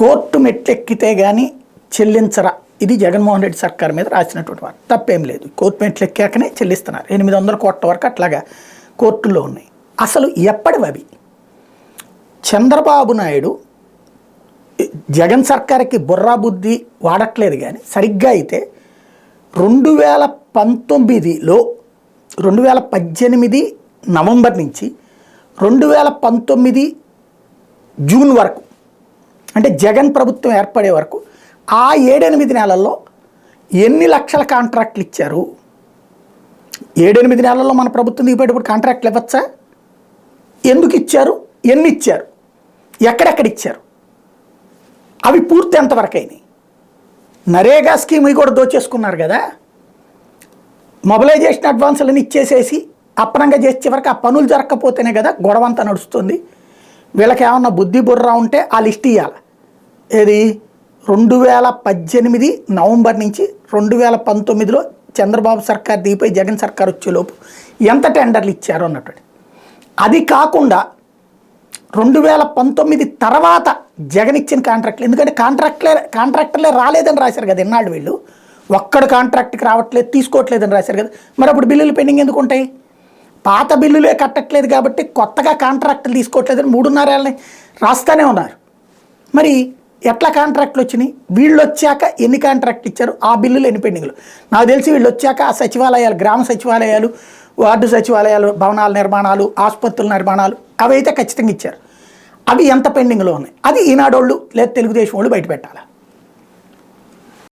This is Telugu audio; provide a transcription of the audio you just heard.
కోర్టు మెట్లెక్కితే కానీ చెల్లించరా, ఇది జగన్మోహన్ రెడ్డి సర్కార్ మీద రాసినటువంటి వారు. తప్పేం లేదు, కోర్టు మెట్లెక్కాకనే చెల్లిస్తున్నారు. 800 కోట్ల వరకు అట్లాగా కోర్టుల్లో ఉన్నాయి. అసలు ఎప్పటివి అవి? చంద్రబాబు నాయుడు జగన్ సర్కార్కి బుర్రా బుద్ధి వాడట్లేదు. కానీ సరిగ్గా అయితే 2019లో 2018 నవంబర్ నుంచి 2019 జూన్ వరకు, అంటే జగన్ ప్రభుత్వం ఏర్పడే వరకు ఆ 7-8 నెలల్లో ఎన్ని లక్షల కాంట్రాక్ట్లు ఇచ్చారు? 7-8 నెలల్లో మన ప్రభుత్వం దిగిపోయేటప్పుడు కాంట్రాక్ట్లు ఇవ్వచ్చా? ఎందుకు ఇచ్చారు? ఎన్ని ఇచ్చారు? ఎక్కడెక్కడ ఇచ్చారు? అవి పూర్తి ఎంతవరకు అయినాయి? నరేగా స్కీమ్ కూడా దోచేసుకున్నారు కదా. మొబిలైజేషన్ అడ్వాన్సులను ఇచ్చేసేసి అప్పనంగా చేసే వరకు ఆ పనులు జరగకపోతేనే కదా గొడవంతా నడుస్తుంది. వీళ్ళకి ఏమన్నా బుద్ధి బుర్రా ఉంటే ఆ లిస్ట్ ఇవ్వాలి. ఏది 2018 నవంబర్ నుంచి 2019లో చంద్రబాబు సర్కార్ దిగిపోయి జగన్ సర్కార్ వచ్చేలోపు ఎంత టెండర్లు ఇచ్చారు అన్నట్టు. అది కాకుండా 2019 తర్వాత జగన్ ఇచ్చిన కాంట్రాక్ట్లు, ఎందుకంటే కాంట్రాక్టర్లే రాలేదని రాశారు కదా ఇన్నాళ్ళు. వీళ్ళు ఒక్కడు కాంట్రాక్ట్కి రావట్లేదు, తీసుకోవట్లేదని రాశారు కదా. మరి అప్పుడు బిల్లులు పెండింగ్ ఎందుకు ఉంటాయి? పాత బిల్లులే కట్టట్లేదు కాబట్టి కొత్తగా కాంట్రాక్టులు తీసుకోవట్లేదని 3.5 ఏళ్ళని రాస్తానే ఉన్నారు. మరి ఎట్లా కాంట్రాక్ట్లు వచ్చినాయి? వీళ్ళు వచ్చాక ఎన్ని కాంట్రాక్ట్లు ఇచ్చారు? ఆ బిల్లులు ఎన్ని పెండింగ్లు? నాకు తెలిసి వీళ్ళు వచ్చాక ఆ సచివాలయాలు, గ్రామ సచివాలయాలు, వార్డు సచివాలయాలు, భవనాల నిర్మాణాలు, ఆసుపత్రుల నిర్మాణాలు అవి అయితే ఖచ్చితంగా ఇచ్చారు. అవి ఎంత పెండింగ్లో ఉన్నాయి? అది ఈనాడోళ్ళు లేదా తెలుగుదేశం వాళ్ళు బయట పెట్టాలి.